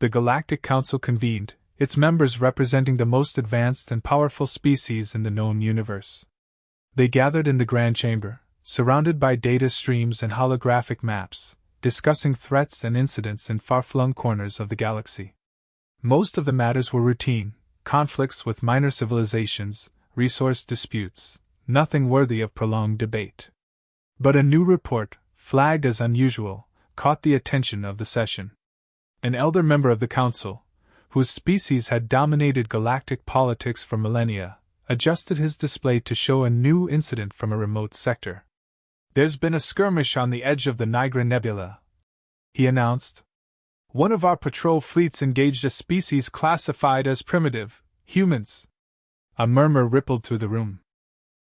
The Galactic Council convened, its members representing the most advanced and powerful species in the known universe. They gathered in the Grand Chamber, surrounded by data streams and holographic maps, discussing threats and incidents in far-flung corners of the galaxy. Most of the matters were routine, conflicts with minor civilizations, resource disputes, nothing worthy of prolonged debate. But a new report, flagged as unusual, caught the attention of the session. An elder member of the council, whose species had dominated galactic politics for millennia, adjusted his display to show a new incident from a remote sector. "There's been a skirmish on the edge of the Nigra Nebula," he announced. "One of our patrol fleets engaged a species classified as primitive, humans." A murmur rippled through the room.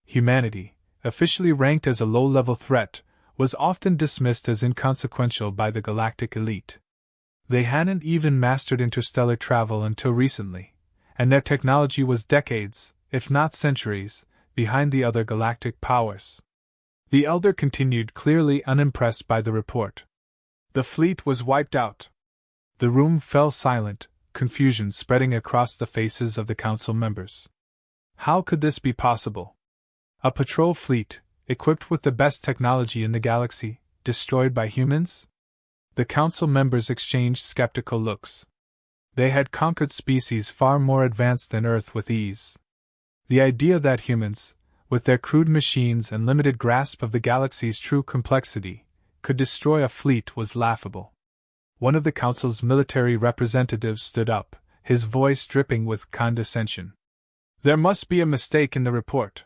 Humanity, officially ranked as a low-level threat, was often dismissed as inconsequential by the galactic elite. They hadn't even mastered interstellar travel until recently, and their technology was decades, if not centuries, behind the other galactic powers. The elder continued, clearly unimpressed by the report. "The fleet was wiped out." The room fell silent, confusion spreading across the faces of the council members. How could this be possible? A patrol fleet, equipped with the best technology in the galaxy, destroyed by humans? The council members exchanged skeptical looks. They had conquered species far more advanced than Earth with ease. The idea that humans, with their crude machines and limited grasp of the galaxy's true complexity, could destroy a fleet was laughable. One of the council's military representatives stood up, his voice dripping with condescension. "There must be a mistake in the report.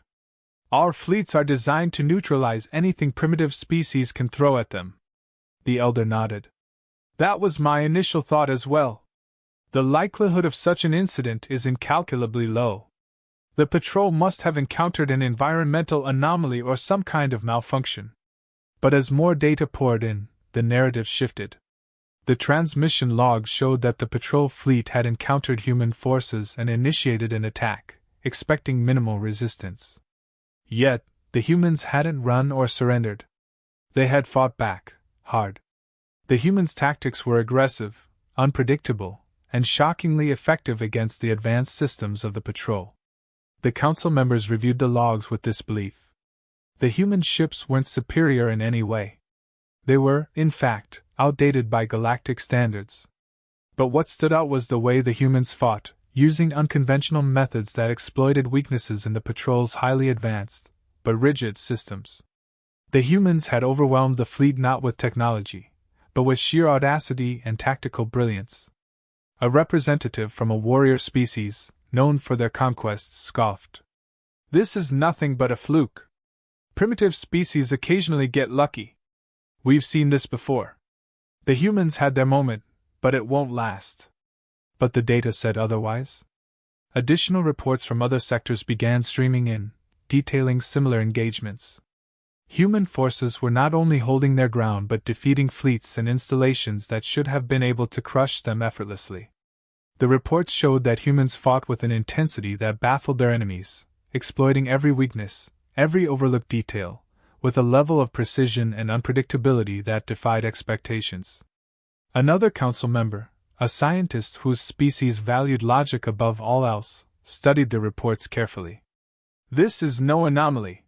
Our fleets are designed to neutralize anything primitive species can throw at them." The elder nodded. "That was my initial thought as well. The likelihood of such an incident is incalculably low. The patrol must have encountered an environmental anomaly or some kind of malfunction." But as more data poured in, the narrative shifted. The transmission logs showed that the patrol fleet had encountered human forces and initiated an attack, expecting minimal resistance. Yet, the humans hadn't run or surrendered. They had fought back, hard. The humans' tactics were aggressive, unpredictable, and shockingly effective against the advanced systems of the patrol. The council members reviewed the logs with disbelief. The human ships weren't superior in any way. They were, in fact, outdated by galactic standards. But what stood out was the way the humans fought, using unconventional methods that exploited weaknesses in the patrol's highly advanced, but rigid systems. The humans had overwhelmed the fleet not with technology, but with sheer audacity and tactical brilliance. A representative from a warrior species, known for their conquests, scoffed. "This is nothing but a fluke. Primitive species occasionally get lucky. We've seen this before. The humans had their moment, but it won't last." But the data said otherwise. Additional reports from other sectors began streaming in, detailing similar engagements. Human forces were not only holding their ground but defeating fleets and installations that should have been able to crush them effortlessly. The reports showed that humans fought with an intensity that baffled their enemies, exploiting every weakness, every overlooked detail, with a level of precision and unpredictability that defied expectations. Another council member, a scientist whose species valued logic above all else, studied the reports carefully. "This is no anomaly,"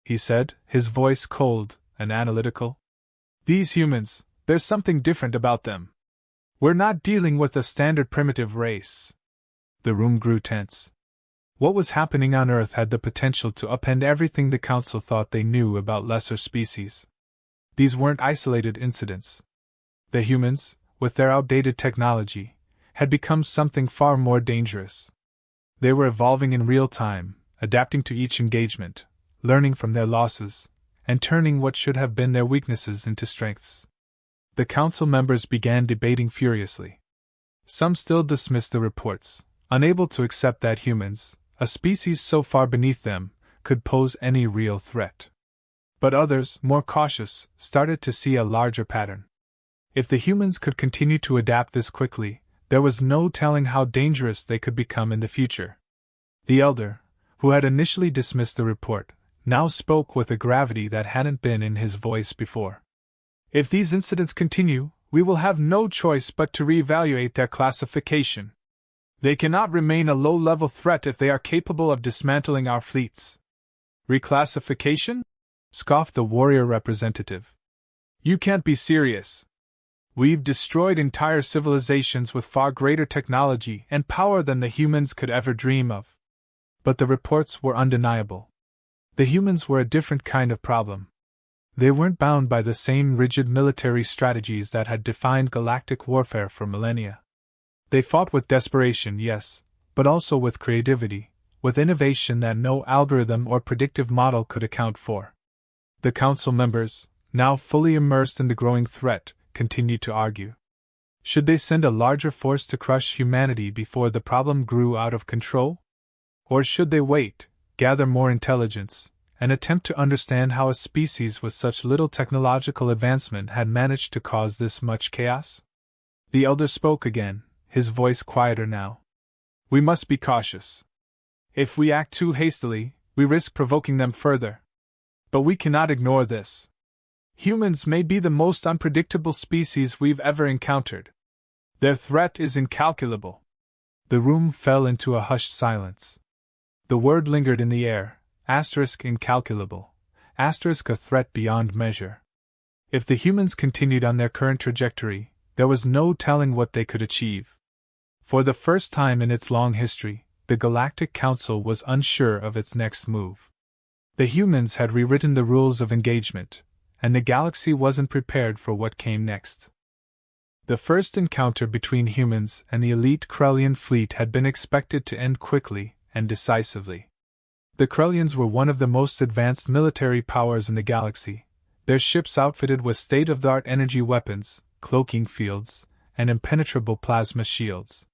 he said, his voice cold and analytical. "These humans, there's something different about them. We're not dealing with a standard primitive race." The room grew tense. What was happening on Earth had the potential to upend everything the Council thought they knew about lesser species. These weren't isolated incidents. The humans, with their outdated technology, had become something far more dangerous. They were evolving in real time, adapting to each engagement, learning from their losses, and turning what should have been their weaknesses into strengths. The council members began debating furiously. Some still dismissed the reports, unable to accept that humans, a species so far beneath them, could pose any real threat. But others, more cautious, started to see a larger pattern. If the humans could continue to adapt this quickly, there was no telling how dangerous they could become in the future. The elder, who had initially dismissed the report, now spoke with a gravity that hadn't been in his voice before. "If these incidents continue, We will have no choice but to reevaluate their classification. They cannot remain a low-level threat if they are capable of dismantling our fleets. Reclassification? Scoffed the warrior representative. You can't be serious. We've destroyed entire civilizations with far greater technology and power than the humans could ever dream of. But the reports were undeniable. The humans were a different kind of problem. They weren't bound by the same rigid military strategies that had defined galactic warfare for millennia. They fought with desperation, yes, but also with creativity, with innovation that no algorithm or predictive model could account for. The council members, now fully immersed in the growing threat, continued to argue. Should they send a larger force to crush humanity before the problem grew out of control? Or should they wait, gather more intelligence, and attempt to understand how a species with such little technological advancement had managed to cause this much chaos? The elder spoke again, his voice quieter now. We must be cautious. If we act too hastily, we risk provoking them further. But we cannot ignore this. Humans may be the most unpredictable species we've ever encountered. Their threat is incalculable. The room fell into a hushed silence. The word lingered in the air, incalculable, a threat beyond measure. If the humans continued on their current trajectory, there was no telling what they could achieve. For the first time in its long history, the Galactic Council was unsure of its next move. The humans had rewritten the rules of engagement, and the galaxy wasn't prepared for what came next. The first encounter between humans and the elite Krellian fleet had been expected to end quickly and decisively. The Krellians were one of the most advanced military powers in the galaxy, their ships outfitted with state-of-the-art energy weapons, cloaking fields, and impenetrable plasma shields.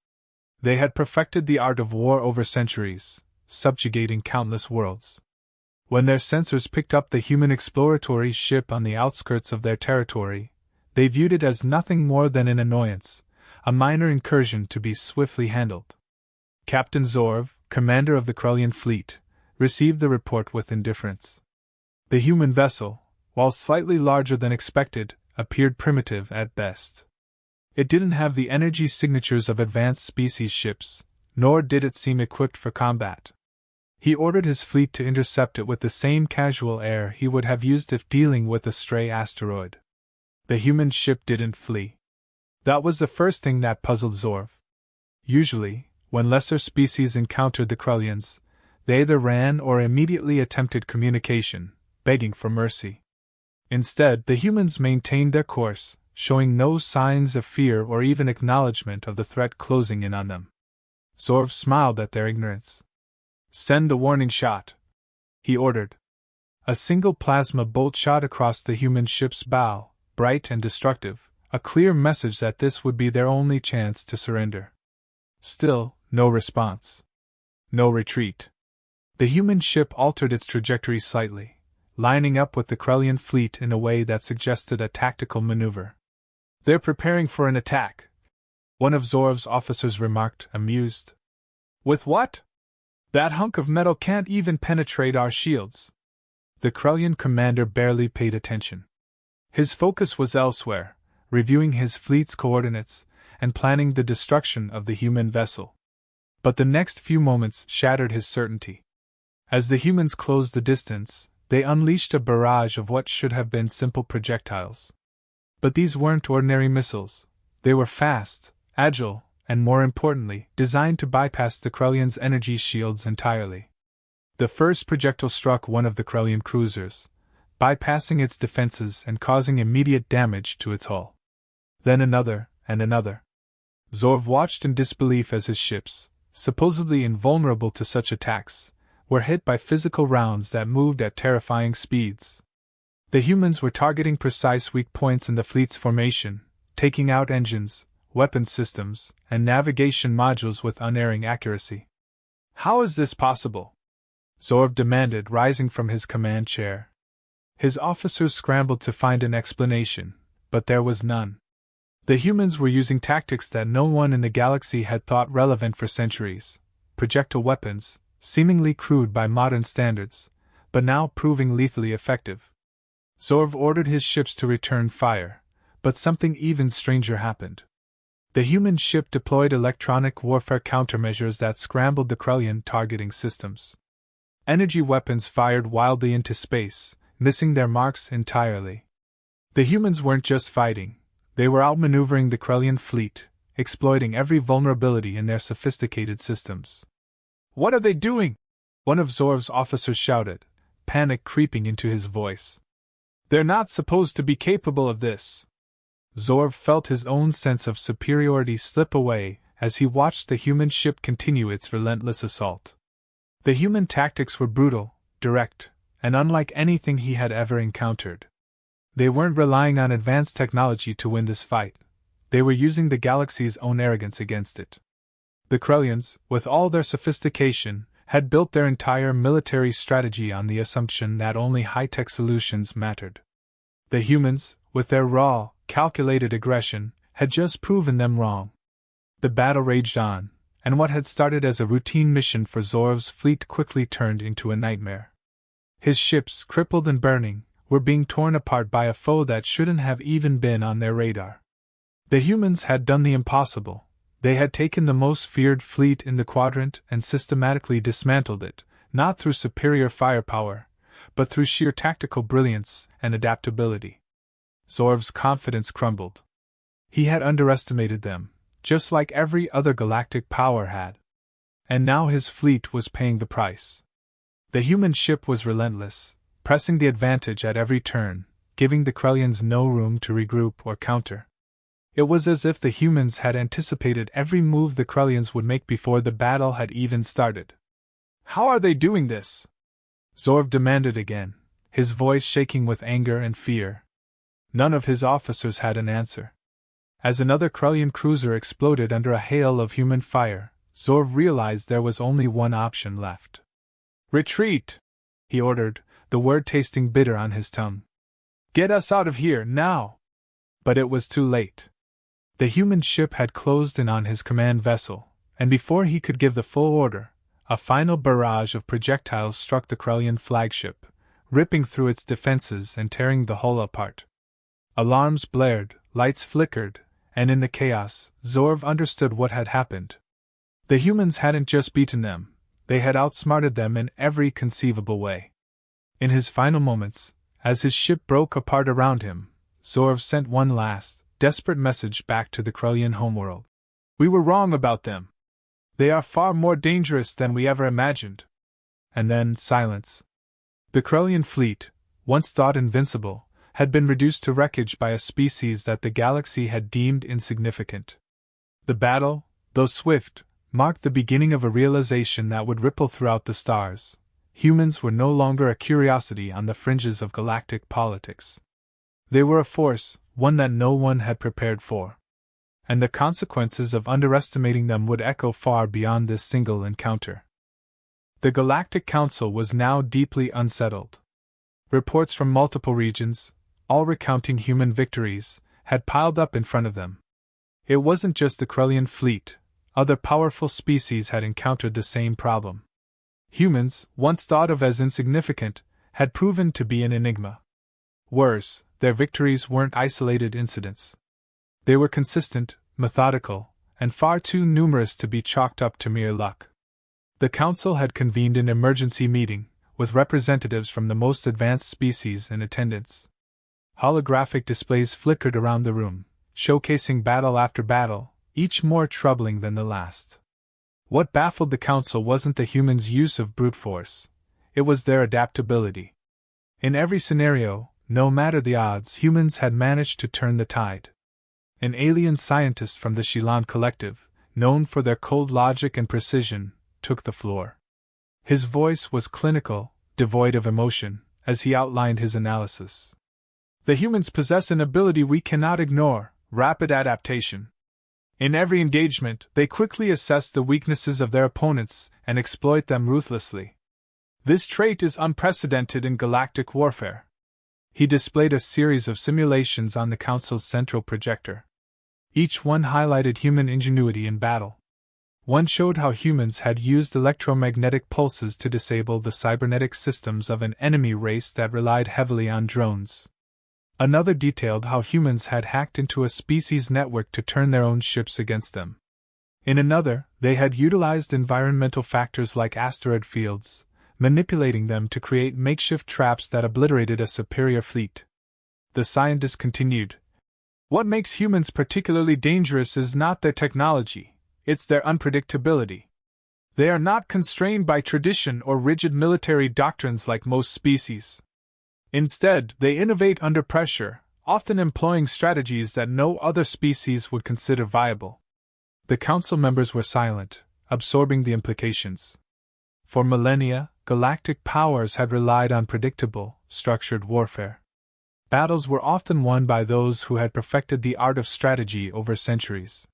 They had perfected the art of war over centuries, subjugating countless worlds. When their sensors picked up the human exploratory ship on the outskirts of their territory, they viewed it as nothing more than an annoyance, a minor incursion to be swiftly handled. Captain Zorv, commander of the Krellian fleet, received the report with indifference. The human vessel, while slightly larger than expected, appeared primitive at best. It didn't have the energy signatures of advanced species ships, nor did it seem equipped for combat. He ordered his fleet to intercept it with the same casual air he would have used if dealing with a stray asteroid. The human ship didn't flee. That was the first thing that puzzled Zorv. Usually, when lesser species encountered the Krellians, they either ran or immediately attempted communication, begging for mercy. Instead, the humans maintained their course, showing no signs of fear or even acknowledgement of the threat closing in on them. Zorv smiled at their ignorance. Send the warning shot, he ordered. A single plasma bolt shot across the human ship's bow, bright and destructive, a clear message that this would be their only chance to surrender. Still, no response. No retreat. The human ship altered its trajectory slightly, lining up with the Krellian fleet in a way that suggested a tactical maneuver. They're preparing for an attack, one of Zorv's officers remarked, amused. With what? That hunk of metal can't even penetrate our shields. The Krellian commander barely paid attention. His focus was elsewhere, reviewing his fleet's coordinates and planning the destruction of the human vessel. But the next few moments shattered his certainty. As the humans closed the distance, they unleashed a barrage of what should have been simple projectiles. But these weren't ordinary missiles. They were fast, agile, and more importantly, designed to bypass the Krellians' energy shields entirely. The first projectile struck one of the Krellian cruisers, bypassing its defenses and causing immediate damage to its hull. Then another, and another. Zorv watched in disbelief as his ships, supposedly invulnerable to such attacks, were hit by physical rounds that moved at terrifying speeds. The humans were targeting precise weak points in the fleet's formation, taking out engines, weapon systems, and navigation modules with unerring accuracy. How is this possible? Zorv demanded, rising from his command chair. His officers scrambled to find an explanation, but there was none. The humans were using tactics that no one in the galaxy had thought relevant for centuries, projectile weapons, seemingly crude by modern standards, but now proving lethally effective. Zorv ordered his ships to return fire, But something even stranger happened. The human ship deployed electronic warfare countermeasures that scrambled the Krellian targeting systems. Energy weapons fired wildly into space, missing their marks entirely. The humans weren't just fighting, they were outmaneuvering the Krellian fleet, exploiting every vulnerability in their sophisticated systems. "What are they doing?" one of Zorv's officers shouted, panic creeping into his voice. "They're not supposed to be capable of this." Zorv felt his own sense of superiority slip away as he watched the human ship continue its relentless assault. The human tactics were brutal, direct, and unlike anything he had ever encountered. They weren't relying on advanced technology to win this fight. They were using the galaxy's own arrogance against it. The Krellians, with all their sophistication, had built their entire military strategy on the assumption that only high-tech solutions mattered. The humans, with their raw, calculated aggression, had just proven them wrong. The battle raged on, and what had started as a routine mission for Zorv's fleet quickly turned into a nightmare. His ships, crippled and burning, were being torn apart by a foe that shouldn't have even been on their radar. The humans had done the impossible. They had taken the most feared fleet in the quadrant and systematically dismantled it, not through superior firepower, but through sheer tactical brilliance and adaptability. Zorv's confidence crumbled. He had underestimated them, just like every other galactic power had. And now his fleet was paying the price. The human ship was relentless, pressing the advantage at every turn, giving the Krellians no room to regroup or counter. It was as if the humans had anticipated every move the Krellians would make before the battle had even started. "How are they doing this?" Zorv demanded again, his voice shaking with anger and fear. None of his officers had an answer. As another Krellian cruiser exploded under a hail of human fire, Zorv realized there was only one option left. "Retreat!" he ordered, the word tasting bitter on his tongue. "Get us out of here, now!" But it was too late. The human ship had closed in on his command vessel, and before he could give the full order, a final barrage of projectiles struck the Krellian flagship, ripping through its defenses and tearing the hull apart. Alarms blared, lights flickered, and in the chaos, Zorv understood what had happened. The humans hadn't just beaten them, they had outsmarted them in every conceivable way. In his final moments, as his ship broke apart around him, Zorv sent one last, desperate message back to the Krellian homeworld. "We were wrong about them. They are far more dangerous than we ever imagined." And then silence. The Krellian fleet, once thought invincible, had been reduced to wreckage by a species that the galaxy had deemed insignificant. The battle, though swift, marked the beginning of a realization that would ripple throughout the stars. Humans were no longer a curiosity on the fringes of galactic politics. They were a force, one that no one had prepared for. And the consequences of underestimating them would echo far beyond this single encounter. The Galactic Council was now deeply unsettled. Reports from multiple regions, all recounting human victories, had piled up in front of them. It wasn't just the Krellian fleet, other powerful species had encountered the same problem. Humans, once thought of as insignificant, had proven to be an enigma. Worse, their victories weren't isolated incidents. They were consistent, methodical, and far too numerous to be chalked up to mere luck. The Council had convened an emergency meeting, with representatives from the most advanced species in attendance. Holographic displays flickered around the room, showcasing battle after battle, each more troubling than the last. What baffled the Council wasn't the humans' use of brute force, it was their adaptability. In every scenario, no matter the odds, humans had managed to turn the tide. An alien scientist from the Shilan Collective, known for their cold logic and precision, took the floor. His voice was clinical, devoid of emotion, as he outlined his analysis. "The humans possess an ability we cannot ignore: rapid adaptation. In every engagement, they quickly assess the weaknesses of their opponents and exploit them ruthlessly. This trait is unprecedented in galactic warfare." He displayed a series of simulations on the Council's central projector. Each one highlighted human ingenuity in battle. One showed how humans had used electromagnetic pulses to disable the cybernetic systems of an enemy race that relied heavily on drones. Another detailed how humans had hacked into a species network to turn their own ships against them. In another, they had utilized environmental factors like asteroid fields, manipulating them to create makeshift traps that obliterated a superior fleet. The scientist continued, "What makes humans particularly dangerous is not their technology, it's their unpredictability. They are not constrained by tradition or rigid military doctrines like most species. Instead, they innovate under pressure, often employing strategies that no other species would consider viable." The council members were silent, absorbing the implications. For millennia, galactic powers had relied on predictable, structured warfare. Battles were often won by those who had perfected the art of strategy over centuries.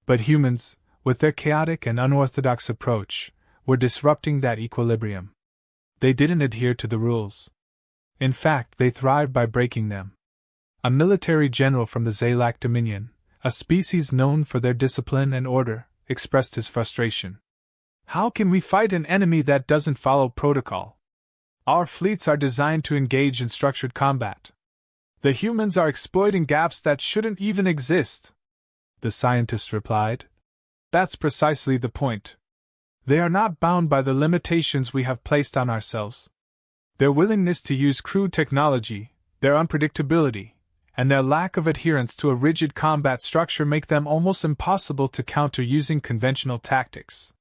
But humans, with their chaotic and unorthodox approach, were disrupting that equilibrium. They didn't adhere to the rules. In fact, they thrived by breaking them. A military general from the Zalak Dominion, a species known for their discipline and order, expressed his frustration. "How can we fight an enemy that doesn't follow protocol? Our fleets are designed to engage in structured combat. The humans are exploiting gaps that shouldn't even exist." The scientist replied, "That's precisely the point. They are not bound by the limitations we have placed on ourselves. Their willingness to use crude technology, their unpredictability, and their lack of adherence to a rigid combat structure make them almost impossible to counter using conventional tactics."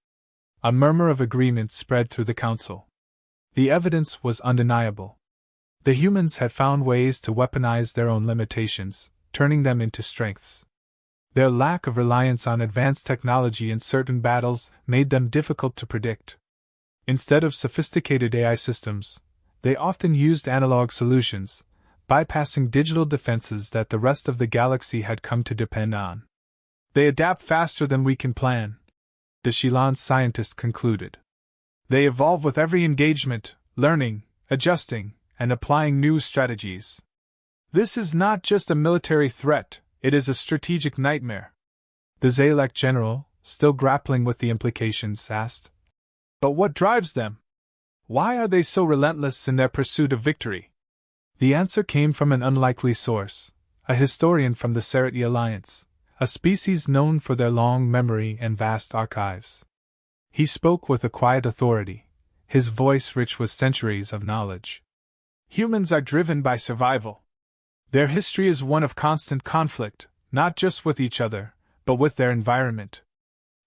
A murmur of agreement spread through the council. The evidence was undeniable. The humans had found ways to weaponize their own limitations, turning them into strengths. Their lack of reliance on advanced technology in certain battles made them difficult to predict. Instead of sophisticated AI systems, they often used analog solutions, bypassing digital defenses that the rest of the galaxy had come to depend on. "They adapt faster than we can plan," the Shilan scientist concluded. "They evolve with every engagement, learning, adjusting, and applying new strategies. This is not just a military threat, it is a strategic nightmare." The Zalak general, still grappling with the implications, asked, "But what drives them? Why are they so relentless in their pursuit of victory?" The answer came from an unlikely source, a historian from the Sereti Alliance, a species known for their long memory and vast archives. He spoke with a quiet authority, his voice rich with centuries of knowledge. "Humans are driven by survival. Their history is one of constant conflict, not just with each other, but with their environment.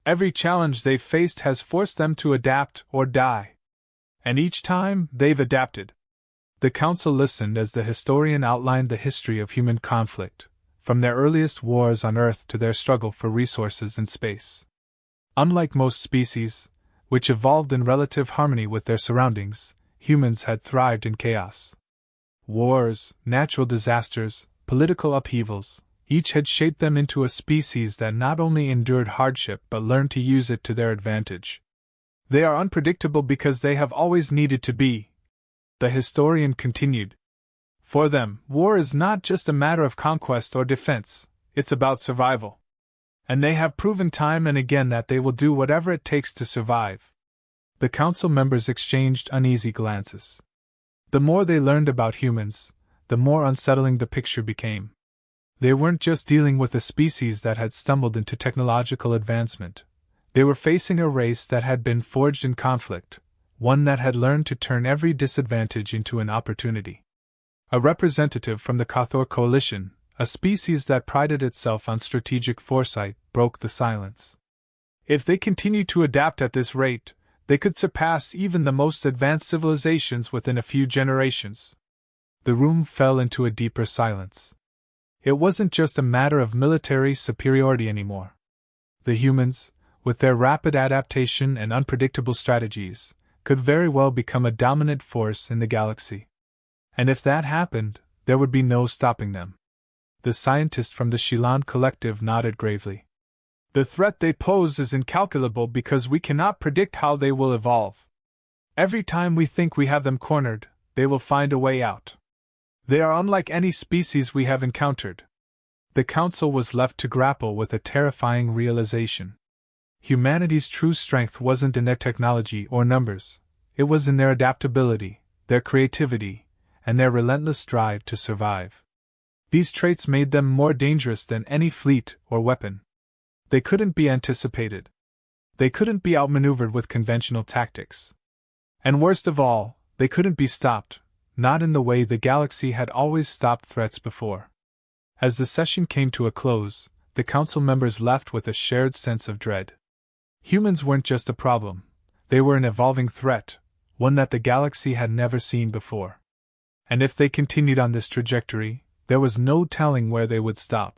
Every challenge they've faced has forced them to adapt or die. And each time, they've adapted." The council listened as the historian outlined the history of human conflict, from their earliest wars on Earth to their struggle for resources in space. Unlike most species, which evolved in relative harmony with their surroundings, humans had thrived in chaos. Wars, natural disasters, political upheavals, each had shaped them into a species that not only endured hardship but learned to use it to their advantage. "They are unpredictable because they have always needed to be," the historian continued. "For them, war is not just a matter of conquest or defense, it's about survival. And they have proven time and again that they will do whatever it takes to survive." The council members exchanged uneasy glances. The more they learned about humans, the more unsettling the picture became. They weren't just dealing with a species that had stumbled into technological advancement. They were facing a race that had been forged in conflict, one that had learned to turn every disadvantage into an opportunity. A representative from the Cathor Coalition, a species that prided itself on strategic foresight, broke the silence. "If they continue to adapt at this rate, they could surpass even the most advanced civilizations within a few generations." The room fell into a deeper silence. It wasn't just a matter of military superiority anymore. The humans, with their rapid adaptation and unpredictable strategies, could very well become a dominant force in the galaxy. And if that happened, there would be no stopping them. The scientist from the Shilan Collective nodded gravely. "The threat they pose is incalculable because we cannot predict how they will evolve. Every time we think we have them cornered, they will find a way out. They are unlike any species we have encountered." The council was left to grapple with a terrifying realization. Humanity's true strength wasn't in their technology or numbers, it was in their adaptability, their creativity, and their relentless drive to survive. These traits made them more dangerous than any fleet or weapon. They couldn't be anticipated. They couldn't be outmaneuvered with conventional tactics. And worst of all, they couldn't be stopped, not in the way the galaxy had always stopped threats before. As the session came to a close, the council members left with a shared sense of dread. Humans weren't just a problem, they were an evolving threat, one that the galaxy had never seen before. And if they continued on this trajectory, there was no telling where they would stop.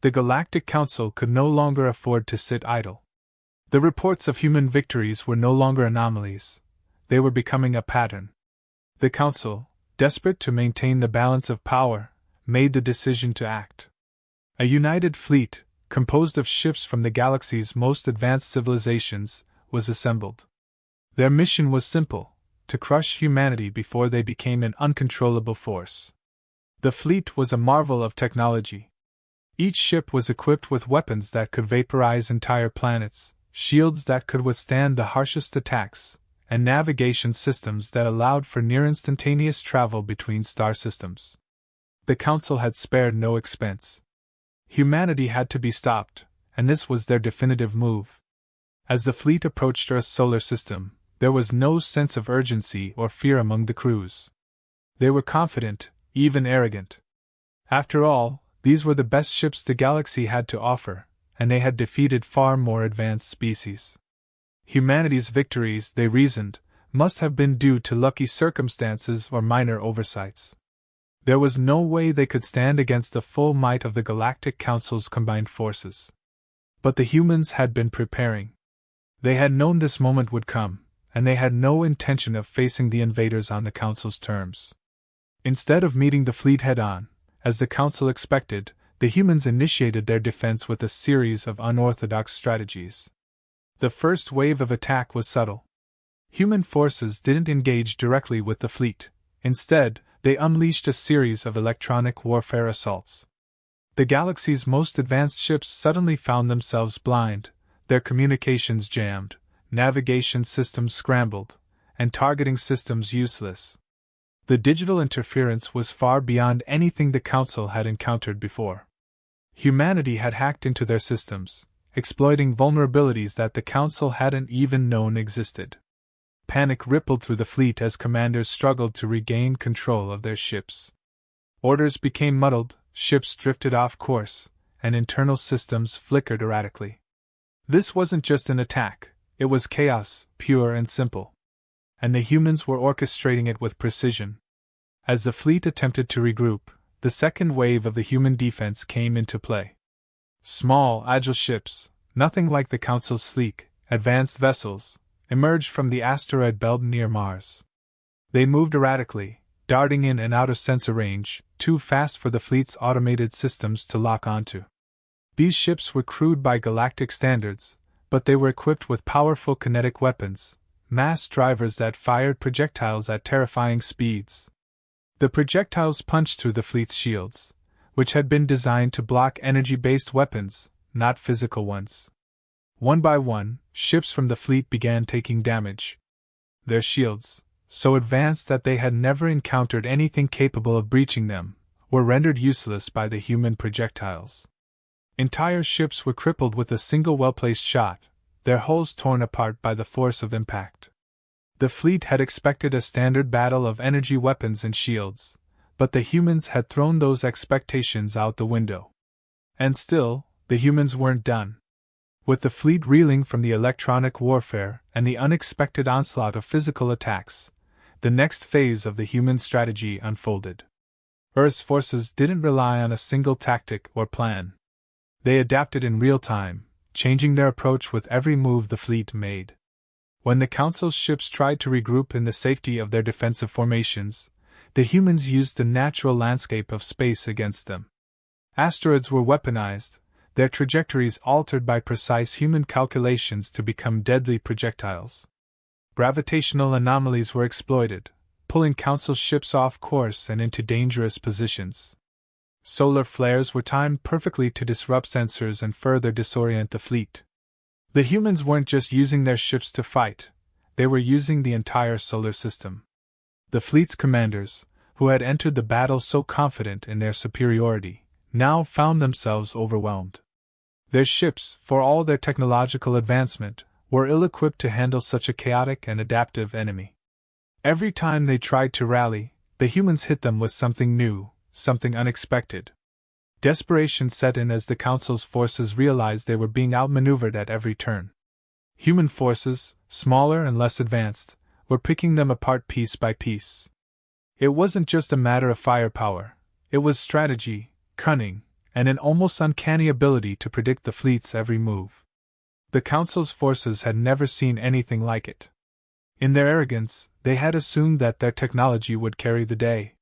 The Galactic Council could no longer afford to sit idle. The reports of human victories were no longer anomalies, they were becoming a pattern. The Council, desperate to maintain the balance of power, made the decision to act. A united fleet, composed of ships from the galaxy's most advanced civilizations, was assembled. Their mission was simple: to crush humanity before they became an uncontrollable force. The fleet was a marvel of technology. Each ship was equipped with weapons that could vaporize entire planets, shields that could withstand the harshest attacks, and navigation systems that allowed for near-instantaneous travel between star systems. The Council had spared no expense. Humanity had to be stopped, and this was their definitive move. As the fleet approached Earth's solar system, there was no sense of urgency or fear among the crews. They were confident, even arrogant. After all, these were the best ships the galaxy had to offer, and they had defeated far more advanced species. Humanity's victories, they reasoned, must have been due to lucky circumstances or minor oversights. There was no way they could stand against the full might of the Galactic Council's combined forces. But the humans had been preparing. They had known this moment would come, and they had no intention of facing the invaders on the Council's terms. Instead of meeting the fleet head-on, as the Council expected, the humans initiated their defense with a series of unorthodox strategies. The first wave of attack was subtle. Human forces didn't engage directly with the fleet. Instead, they unleashed a series of electronic warfare assaults. The galaxy's most advanced ships suddenly found themselves blind, their communications jammed, navigation systems scrambled, and targeting systems useless. The digital interference was far beyond anything the Council had encountered before. Humanity had hacked into their systems, exploiting vulnerabilities that the Council hadn't even known existed. Panic rippled through the fleet as commanders struggled to regain control of their ships. Orders became muddled, ships drifted off course, and internal systems flickered erratically. This wasn't just an attack, it was chaos, pure and simple. And the humans were orchestrating it with precision. As the fleet attempted to regroup, the second wave of the human defense came into play. Small, agile ships, nothing like the Council's sleek, advanced vessels, emerged from the asteroid belt near Mars. They moved erratically, darting in and out of sensor range, too fast for the fleet's automated systems to lock onto. These ships were crude by galactic standards, but they were equipped with powerful kinetic weapons, mass drivers that fired projectiles at terrifying speeds. The projectiles punched through the fleet's shields, which had been designed to block energy-based weapons, not physical ones. One by one, ships from the fleet began taking damage. Their shields, so advanced that they had never encountered anything capable of breaching them, were rendered useless by the human projectiles. Entire ships were crippled with a single well-placed shot, their hulls torn apart by the force of impact. The fleet had expected a standard battle of energy weapons and shields, but the humans had thrown those expectations out the window. And still, the humans weren't done. With the fleet reeling from the electronic warfare and the unexpected onslaught of physical attacks, the next phase of the human strategy unfolded. Earth's forces didn't rely on a single tactic or plan. They adapted in real time, changing their approach with every move the fleet made. When the Council's ships tried to regroup in the safety of their defensive formations, the humans used the natural landscape of space against them. Asteroids were weaponized, their trajectories altered by precise human calculations to become deadly projectiles. Gravitational anomalies were exploited, pulling Council ships off course and into dangerous positions. Solar flares were timed perfectly to disrupt sensors and further disorient the fleet. The humans weren't just using their ships to fight, they were using the entire solar system. The fleet's commanders, who had entered the battle so confident in their superiority, now found themselves overwhelmed. Their ships, for all their technological advancement, were ill-equipped to handle such a chaotic and adaptive enemy. Every time they tried to rally, the humans hit them with something new, something unexpected. Desperation set in as the Council's forces realized they were being outmaneuvered at every turn. Human forces, smaller and less advanced, were picking them apart piece by piece. It wasn't just a matter of firepower, it was strategy, cunning, and an almost uncanny ability to predict the fleet's every move. The Council's forces had never seen anything like it. In their arrogance, they had assumed that their technology would carry the day.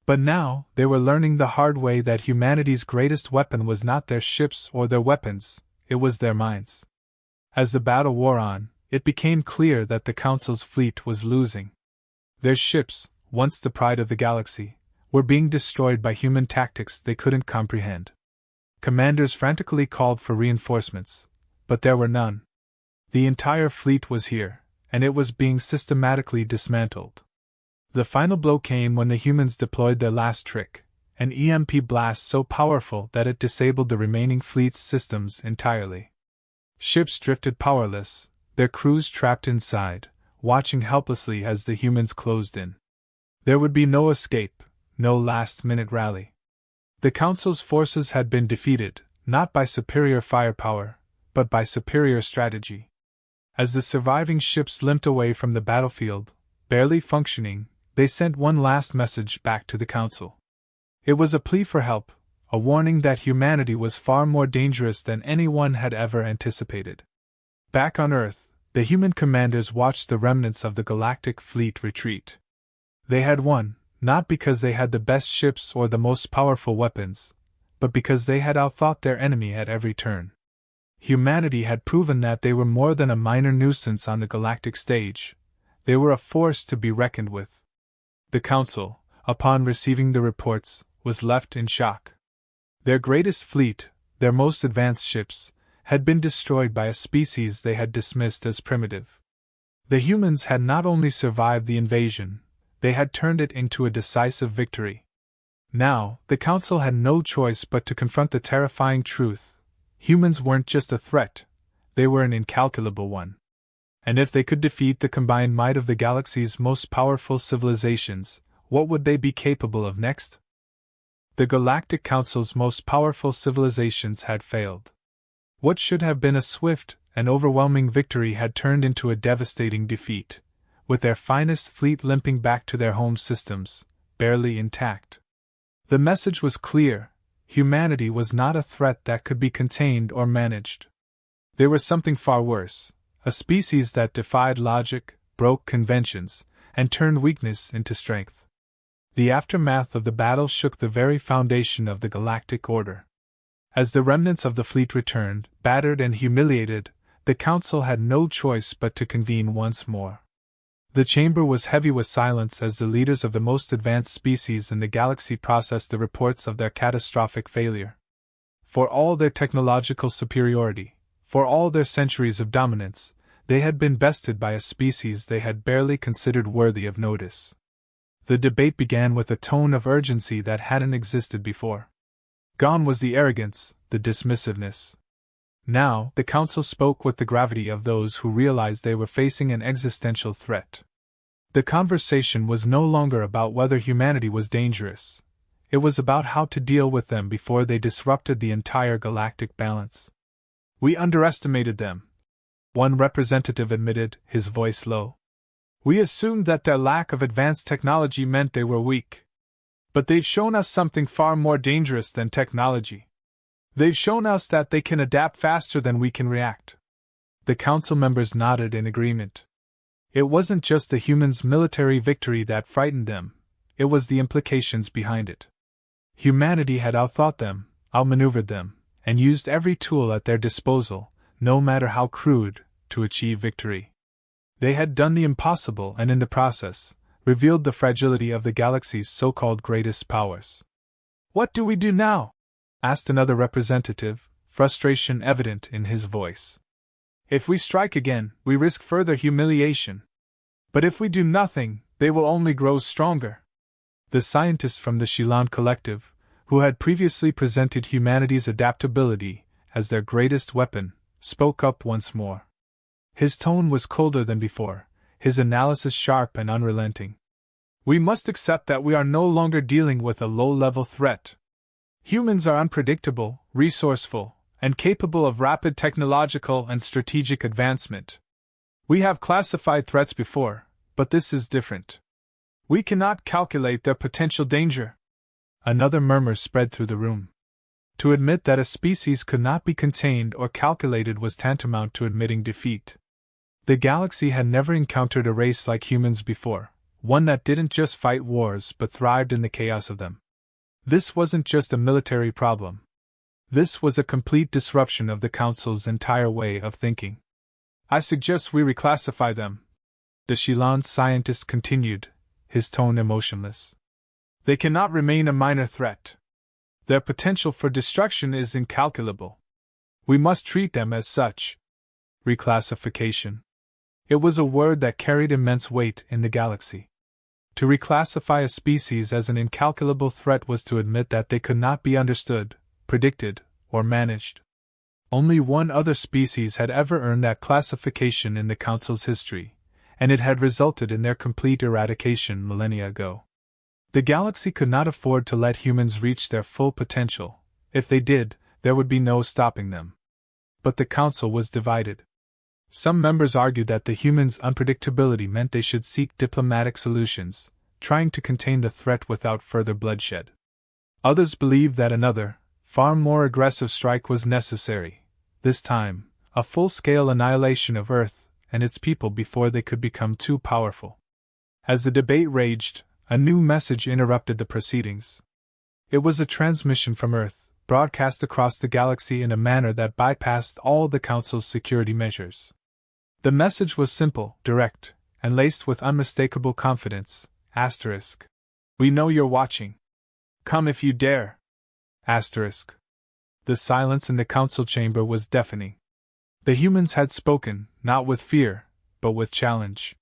But now, they were learning the hard way that humanity's greatest weapon was not their ships or their weapons, it was their minds. As the battle wore on, it became clear that the Council's fleet was losing. Their ships, once the pride of the galaxy, were being destroyed by human tactics they couldn't comprehend. Commanders frantically called for reinforcements, but there were none. The entire fleet was here, and it was being systematically dismantled. The final blow came when the humans deployed their last trick, an EMP blast so powerful that it disabled the remaining fleet's systems entirely. Ships drifted powerless, their crews trapped inside, watching helplessly as the humans closed in. There would be no escape, no last-minute rally. The Council's forces had been defeated, not by superior firepower, but by superior strategy. As the surviving ships limped away from the battlefield, barely functioning, they sent one last message back to the Council. It was a plea for help, a warning that humanity was far more dangerous than anyone had ever anticipated. Back on Earth, the human commanders watched the remnants of the galactic fleet retreat. They had won, not because they had the best ships or the most powerful weapons, but because they had outthought their enemy at every turn. Humanity had proven that they were more than a minor nuisance on the galactic stage. They were a force to be reckoned with. The Council, upon receiving the reports, was left in shock. Their greatest fleet, their most advanced ships, had been destroyed by a species they had dismissed as primitive. The humans had not only survived the invasion, they had turned it into a decisive victory. Now, the Council had no choice but to confront the terrifying truth. Humans weren't just a threat, they were an incalculable one. And if they could defeat the combined might of the galaxy's most powerful civilizations, what would they be capable of next? The Galactic Council's most powerful civilizations had failed. What should have been a swift and overwhelming victory had turned into a devastating defeat, with their finest fleet limping back to their home systems, barely intact. The message was clear: humanity was not a threat that could be contained or managed. They were something far worse, a species that defied logic, broke conventions, and turned weakness into strength. The aftermath of the battle shook the very foundation of the galactic order. As the remnants of the fleet returned, battered and humiliated, the Council had no choice but to convene once more. The chamber was heavy with silence as the leaders of the most advanced species in the galaxy processed the reports of their catastrophic failure. For all their technological superiority, for all their centuries of dominance, they had been bested by a species they had barely considered worthy of notice. The debate began with a tone of urgency that hadn't existed before. Gone was the arrogance, the dismissiveness. Now, the Council spoke with the gravity of those who realized they were facing an existential threat. The conversation was no longer about whether humanity was dangerous. It was about how to deal with them before they disrupted the entire galactic balance. We underestimated them, one representative admitted, his voice low. We assumed that their lack of advanced technology meant they were weak. But they've shown us something far more dangerous than technology. They've shown us that they can adapt faster than we can react. The Council members nodded in agreement. It wasn't just the humans' military victory that frightened them, it was the implications behind it. Humanity had outthought them, outmaneuvered them, and used every tool at their disposal, no matter how crude, to achieve victory. They had done the impossible and in the process, revealed the fragility of the galaxy's so-called greatest powers. What do we do now? Asked another representative, frustration evident in his voice. If we strike again, we risk further humiliation. But if we do nothing, they will only grow stronger. The scientists from the Shilan Collective, who had previously presented humanity's adaptability as their greatest weapon, spoke up once more. His tone was colder than before, his analysis sharp and unrelenting. We must accept that we are no longer dealing with a low-level threat. Humans are unpredictable, resourceful, and capable of rapid technological and strategic advancement. We have classified threats before, but this is different. We cannot calculate their potential danger. Another murmur spread through the room. To admit that a species could not be contained or calculated was tantamount to admitting defeat. The galaxy had never encountered a race like humans before, one that didn't just fight wars but thrived in the chaos of them. This wasn't just a military problem. This was a complete disruption of the Council's entire way of thinking. I suggest we reclassify them, the Shilan scientist continued, his tone emotionless. They cannot remain a minor threat. Their potential for destruction is incalculable. We must treat them as such. Reclassification. It was a word that carried immense weight in the galaxy. To reclassify a species as an incalculable threat was to admit that they could not be understood, predicted, or managed. Only one other species had ever earned that classification in the Council's history, and it had resulted in their complete eradication millennia ago. The galaxy could not afford to let humans reach their full potential. If they did, there would be no stopping them. But the Council was divided. Some members argued that the humans' unpredictability meant they should seek diplomatic solutions, trying to contain the threat without further bloodshed. Others believed that another, far more aggressive strike was necessary, this time, a full-scale annihilation of Earth and its people before they could become too powerful. As the debate raged, a new message interrupted the proceedings. It was a transmission from Earth, broadcast across the galaxy in a manner that bypassed all the Council's security measures. The message was simple, direct, and laced with unmistakable confidence. Asterisk. We know you're watching. Come if you dare. Asterisk. The silence in the council chamber was deafening. The humans had spoken, not with fear, but with challenge.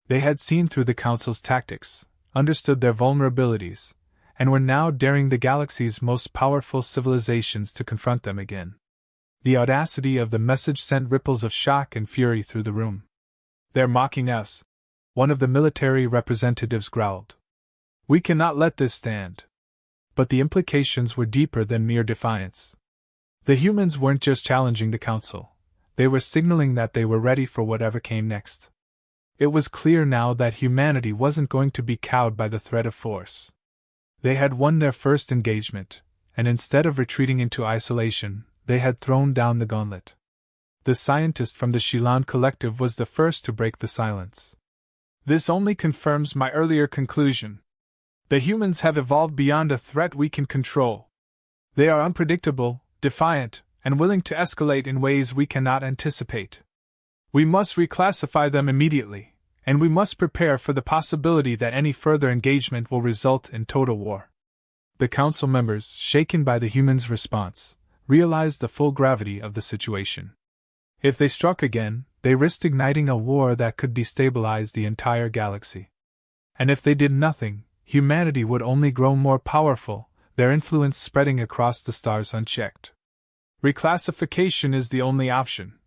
They had seen through the council's tactics, understood their vulnerabilities, and were now daring the galaxy's most powerful civilizations to confront them again. The audacity of the message sent ripples of shock and fury through the room. They're mocking us, one of the military representatives growled. We cannot let this stand. But the implications were deeper than mere defiance. The humans weren't just challenging the council, they were signaling that they were ready for whatever came next. It was clear now that humanity wasn't going to be cowed by the threat of force. They had won their first engagement, and instead of retreating into isolation, they had thrown down the gauntlet. The scientist from the Shilan Collective was the first to break the silence. This only confirms my earlier conclusion. The humans have evolved beyond a threat we can control. They are unpredictable, defiant, and willing to escalate in ways we cannot anticipate. We must reclassify them immediately, and we must prepare for the possibility that any further engagement will result in total war. The council members, shaken by the humans' response, realized the full gravity of the situation. If they struck again, they risked igniting a war that could destabilize the entire galaxy. And if they did nothing, humanity would only grow more powerful, their influence spreading across the stars unchecked. Reclassification is the only option,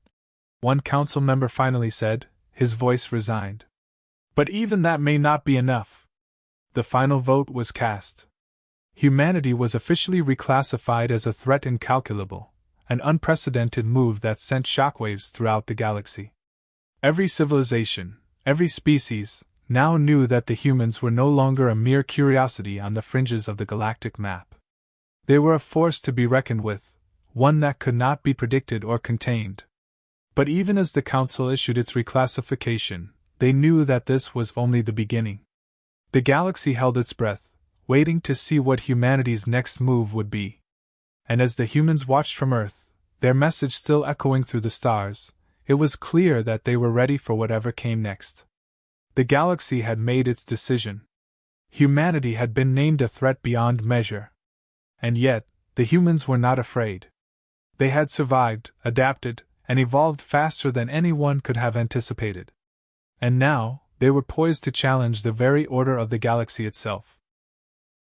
one council member finally said, his voice resigned. But even that may not be enough. The final vote was cast. Humanity was officially reclassified as a threat incalculable, an unprecedented move that sent shockwaves throughout the galaxy. Every civilization, every species, now knew that the humans were no longer a mere curiosity on the fringes of the galactic map. They were a force to be reckoned with, one that could not be predicted or contained. But even as the Council issued its reclassification, they knew that this was only the beginning. The galaxy held its breath, waiting to see what humanity's next move would be. And as the humans watched from Earth, their message still echoing through the stars, it was clear that they were ready for whatever came next. The galaxy had made its decision. Humanity had been named a threat beyond measure. And yet, the humans were not afraid. They had survived, adapted, and evolved faster than anyone could have anticipated. And now, they were poised to challenge the very order of the galaxy itself.